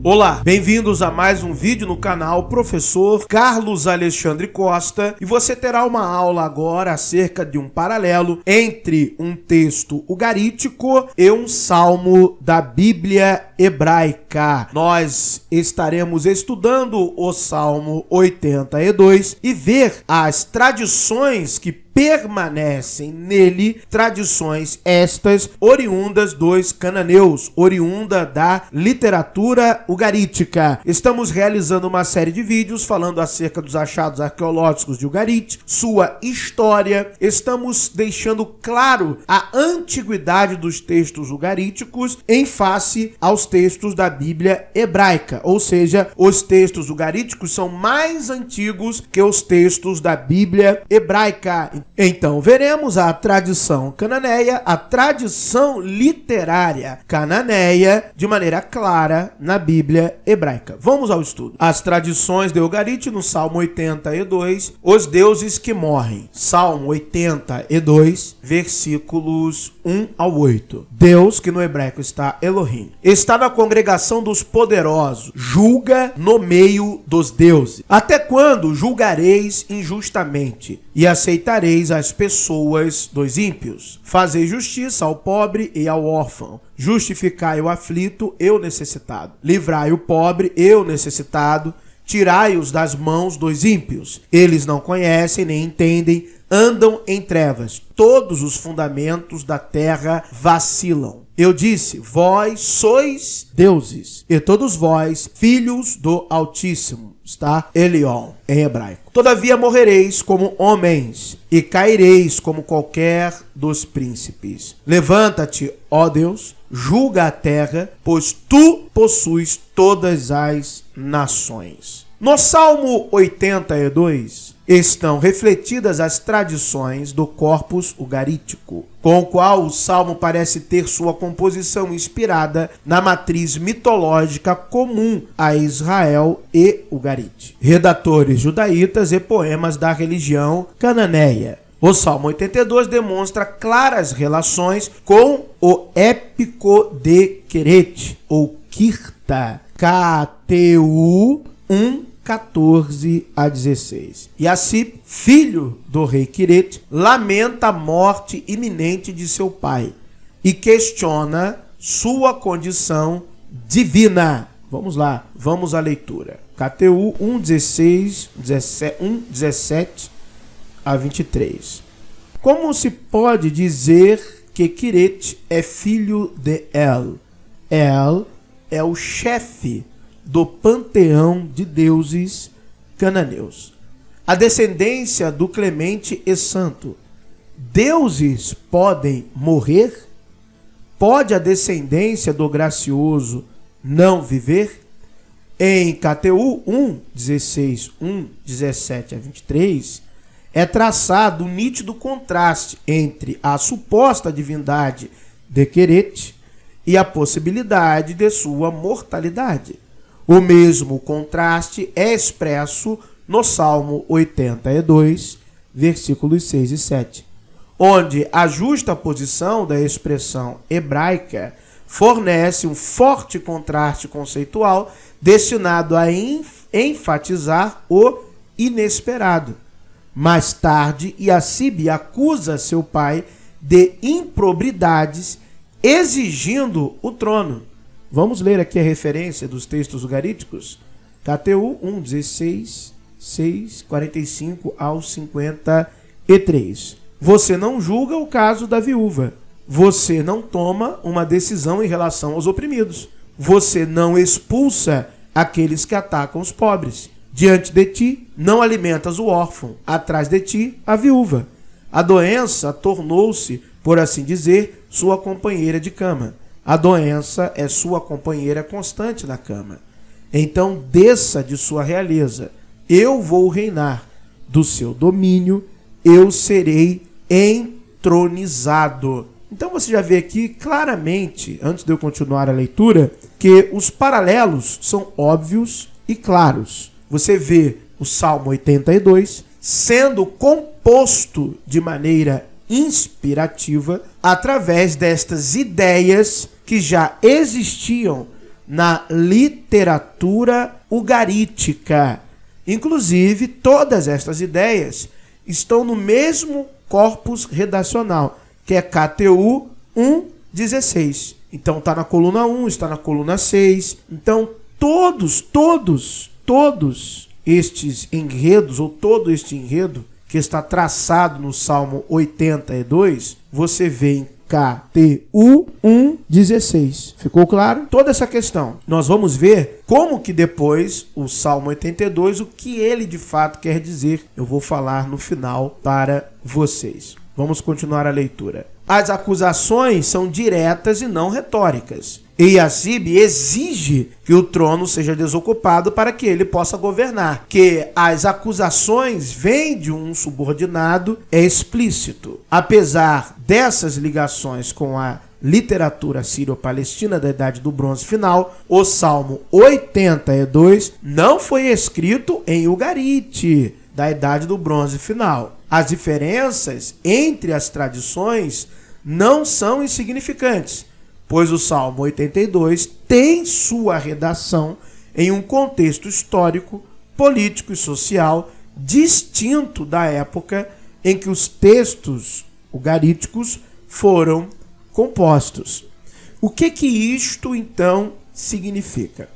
Olá, bem-vindos a mais um vídeo no canal Professor Carlos Alexandre Costa, e você terá uma aula agora acerca de um paralelo entre um texto ugarítico e um salmo da Bíblia hebraica. Nós estaremos estudando o Salmo 82 e ver as tradições que permanecem nele, tradições estas oriundas dos cananeus, oriunda da literatura ugarítica. Estamos realizando uma série de vídeos falando acerca dos achados arqueológicos de Ugarit, sua história. Estamos deixando claro a antiguidade dos textos ugaríticos em face aos textos da Bíblia hebraica, ou seja, os textos ugaríticos são mais antigos que os textos da Bíblia hebraica. Então, veremos a tradição cananeia, a tradição literária cananeia, de maneira clara na Bíblia hebraica. Vamos ao estudo. As tradições de Ugarit no Salmo 82, os deuses que morrem. Salmo 82, versículos 1 ao 8. Deus, que no hebraico está Elohim, está na congregação dos poderosos, julga no meio dos deuses. Até quando julgareis injustamente e aceitareis as pessoas dos ímpios? Fazei justiça ao pobre e ao órfão. Justificai o aflito e o necessitado. Livrai o pobre e o necessitado. Tirai-os das mãos dos ímpios. Eles não conhecem nem entendem, andam em trevas. Todos os fundamentos da terra vacilam. Eu disse, vós sois deuses, e todos vós, filhos do Altíssimo. Está Elion, em hebraico. Todavia morrereis como homens, e caireis como qualquer dos príncipes. Levanta-te, ó Deus, julga a terra, pois tu possuis todas as nações. No Salmo 82 estão refletidas as tradições do corpus ugarítico, com o qual o salmo parece ter sua composição inspirada na matriz mitológica comum a Israel e Ugarit, redatores judaítas e poemas da religião cananeia. O Salmo 82 demonstra claras relações com o épico de Queret, ou Kirta, KTU 1:14 a 16. E assim, filho do rei Queret, lamenta a morte iminente de seu pai e questiona sua condição divina. Vamos lá, vamos à leitura. KTU 1:17 a 23. Como se pode dizer que Queret é filho de El? El é o chefe do panteão de deuses cananeus, a descendência do clemente e santo. Deuses podem morrer? Pode a descendência do gracioso não viver? Em KTU 1:16, 1:17 a 23, é traçado um nítido contraste entre a suposta divindade de Queret e a possibilidade de sua mortalidade. O mesmo contraste é expresso no Salmo 82, versículos 6 e 7, onde a justa posição da expressão hebraica fornece um forte contraste conceitual destinado a enfatizar o inesperado. Mais tarde, Iacib acusa seu pai de improbidades, exigindo o trono. Vamos ler aqui a referência dos textos ugaríticos. KTU 1:16, 6, 45 ao 53. Você não julga o caso da viúva. Você não toma uma decisão em relação aos oprimidos. Você não expulsa aqueles que atacam os pobres. Diante de ti, não alimentas o órfão. Atrás de ti, a viúva. A doença tornou-se, por assim dizer, sua companheira de cama. A doença é sua companheira constante na cama. Então desça de sua realeza. Eu vou reinar. Do seu domínio, eu serei entronizado. Então você já vê aqui claramente, antes de eu continuar a leitura, que os paralelos são óbvios e claros. Você vê o Salmo 82 sendo composto de maneira inspirativa através destas ideias que já existiam na literatura ugarítica. Inclusive, todas estas ideias estão no mesmo corpus redacional, que é KTU 1:16. Então está na coluna 1, está na coluna 6. Então todos estes enredos, ou todo este enredo que está traçado no Salmo 82, você vê em KTU 1:16. Ficou claro? Toda essa questão. Nós vamos ver como que depois o Salmo 82, o que ele de fato quer dizer. Eu vou falar no final para vocês. Vamos continuar a leitura. As acusações são diretas e não retóricas. Eliacibe exige que o trono seja desocupado para que ele possa governar. Que as acusações vêm de um subordinado é explícito. Apesar dessas ligações com a literatura sírio-palestina da Idade do Bronze Final, o Salmo 82 não foi escrito em Ugarite, da Idade do Bronze Final. As diferenças entre as tradições não são insignificantes, pois o Salmo 82 tem sua redação em um contexto histórico, político e social distinto da época em que os textos ugaríticos foram compostos. O que isto, então, significa?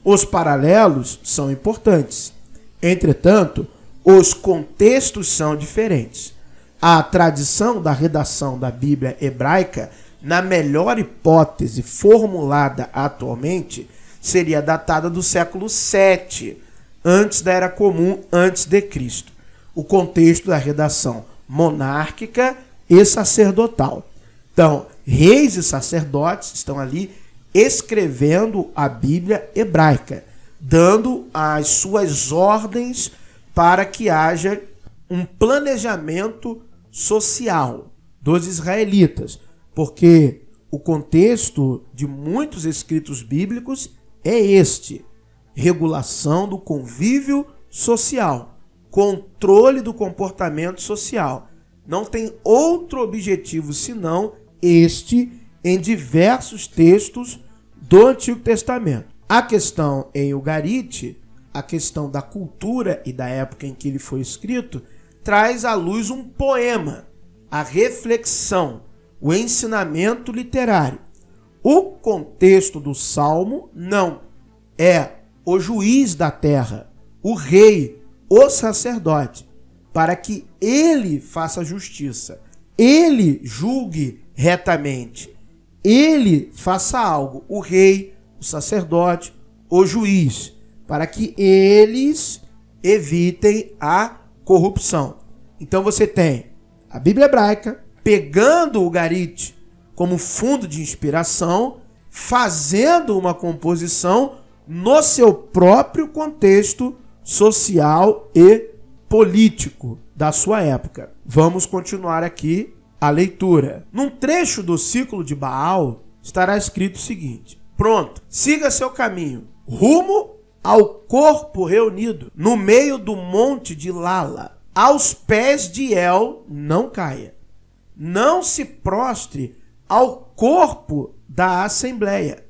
Os paralelos são importantes. Entretanto, os contextos são diferentes. A tradição da redação da Bíblia hebraica, na melhor hipótese formulada atualmente, seria datada do século VII, antes da Era Comum, antes de Cristo. O contexto da redação monárquica e sacerdotal. Então, reis e sacerdotes estão ali escrevendo a Bíblia hebraica, dando as suas ordens para que haja um planejamento social dos israelitas, porque o contexto de muitos escritos bíblicos é este: regulação do convívio social, controle do comportamento social. Não tem outro objetivo senão este em diversos textos do Antigo Testamento. A questão em Ugarite, a questão da cultura e da época em que ele foi escrito, traz à luz um poema, a reflexão, o ensinamento literário. O contexto do Salmo não é o juiz da terra, o rei, o sacerdote, para que ele faça justiça, ele julgue retamente, ele faça algo, o rei, o sacerdote, o juiz, para que eles evitem a corrupção. Então você tem a Bíblia hebraica pegando o Ugarite como fundo de inspiração, fazendo uma composição no seu próprio contexto social e político da sua época. Vamos continuar aqui a leitura. Num trecho do ciclo de Baal estará escrito o seguinte: pronto, siga seu caminho, rumo ao corpo reunido, no meio do monte de Lala. Aos pés de El não caia. Não se prostre ao corpo da assembleia.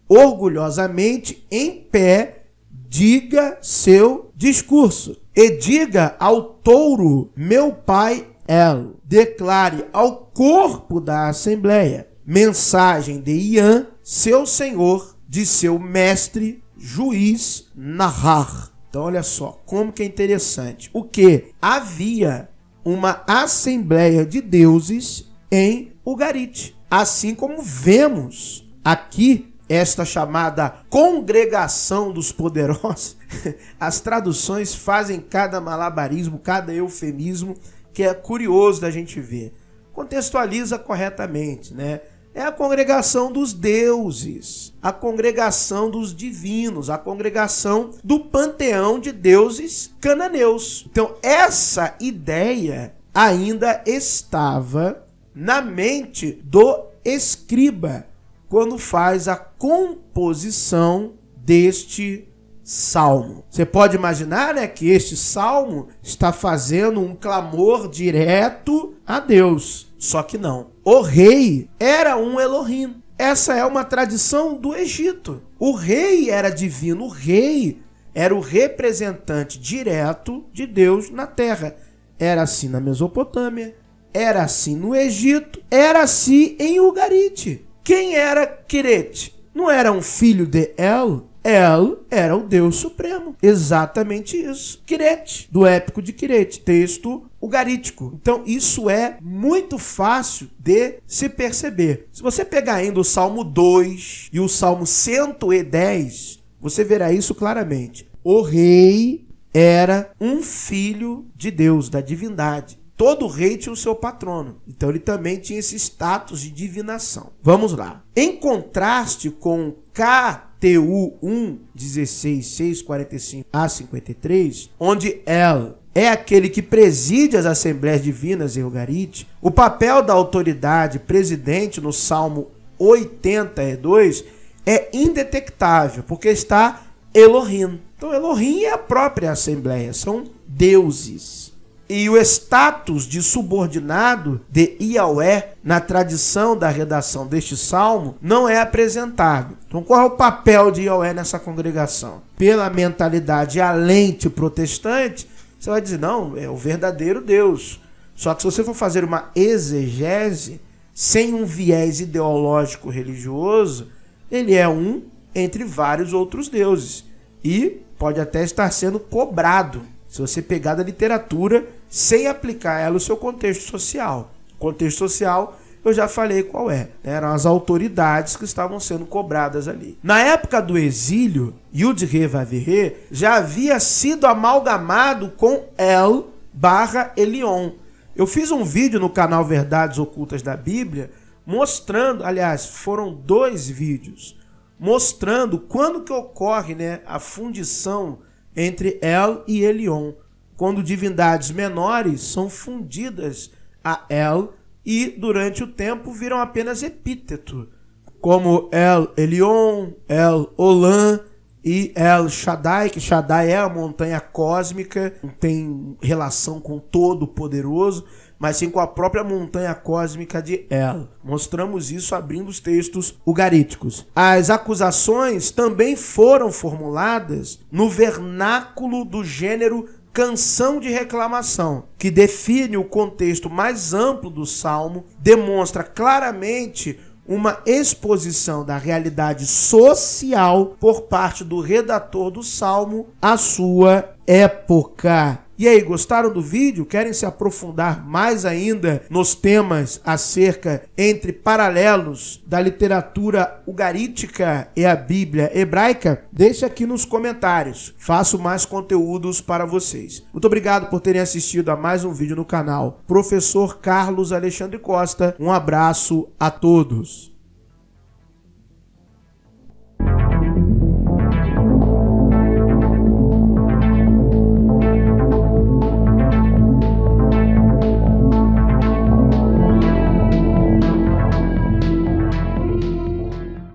Orgulhosamente em pé, diga seu discurso. E diga ao touro, meu pai El. Declare ao corpo da assembleia. Mensagem de Ian, seu senhor, de seu mestre, juiz Nahar. Então olha só, como que é interessante. O que? Havia uma assembleia de deuses em Ugarite. Assim como vemos aqui esta chamada congregação dos poderosos. As traduções fazem cada malabarismo, cada eufemismo, que é curioso da gente ver. Contextualiza corretamente, né? É a congregação dos deuses, a congregação dos divinos, a congregação do panteão de deuses cananeus. Então, essa ideia ainda estava na mente do escriba quando faz a composição deste salmo. Você pode imaginar, né, que este salmo está fazendo um clamor direto a Deus. Só que não. O rei era um Elohim. Essa é uma tradição do Egito. O rei era divino, o rei era o representante direto de Deus na terra. Era assim na Mesopotâmia, era assim no Egito, era assim em Ugarite. Quem era Quirete? Não era um filho de El? El era o Deus Supremo. Exatamente isso. Quirete, do épico de Quirete, texto ugarítico. Então isso é muito fácil de se perceber. Se você pegar ainda o Salmo 2 e o Salmo 110, você verá isso claramente. O rei era um filho de Deus, da divindade. Todo rei tinha o seu patrono, então ele também tinha esse status de divinação. Vamos lá. Em contraste com KTU 1, 16, 6, 45 a 53, onde El é aquele que preside as Assembleias Divinas em Ugarite, o papel da autoridade presidente no Salmo 82 é indetectável, porque está Elohim. Então Elohim é a própria Assembleia, são deuses. E o status de subordinado de Yahweh, na tradição da redação deste salmo, não é apresentado. Então qual é o papel de Yahweh nessa congregação? Pela mentalidade alente protestante, você vai dizer, não, é o verdadeiro Deus. Só que se você for fazer uma exegese, sem um viés ideológico religioso, ele é um entre vários outros deuses. E pode até estar sendo cobrado, se você pegar da literatura, sem aplicar ela no seu contexto social. O contexto social, eu já falei qual é. Eram as autoridades que estavam sendo cobradas ali. Na época do exílio, Yud-He-Vav-He já havia sido amalgamado com El/Elion. Eu fiz um vídeo no canal Verdades Ocultas da Bíblia, mostrando, aliás, foram 2 vídeos, mostrando quando que ocorre, a fundição entre El e Elion, quando divindades menores são fundidas a El e durante o tempo viram apenas epíteto, como El Elyon, El Olam e El Shaddai, que Shaddai é a montanha cósmica, não tem relação com o Todo-Poderoso, mas sim com a própria montanha cósmica de El. Mostramos isso abrindo os textos ugaríticos. As acusações também foram formuladas no vernáculo do gênero canção de reclamação, que define o contexto mais amplo do Salmo, demonstra claramente uma exposição da realidade social por parte do redator do Salmo à sua época. E aí, gostaram do vídeo? Querem se aprofundar mais ainda nos temas acerca entre paralelos da literatura ugarítica e a Bíblia hebraica? Deixe aqui nos comentários. Faço mais conteúdos para vocês. Muito obrigado por terem assistido a mais um vídeo no canal Professor Carlos Alexandre Costa. Um abraço a todos.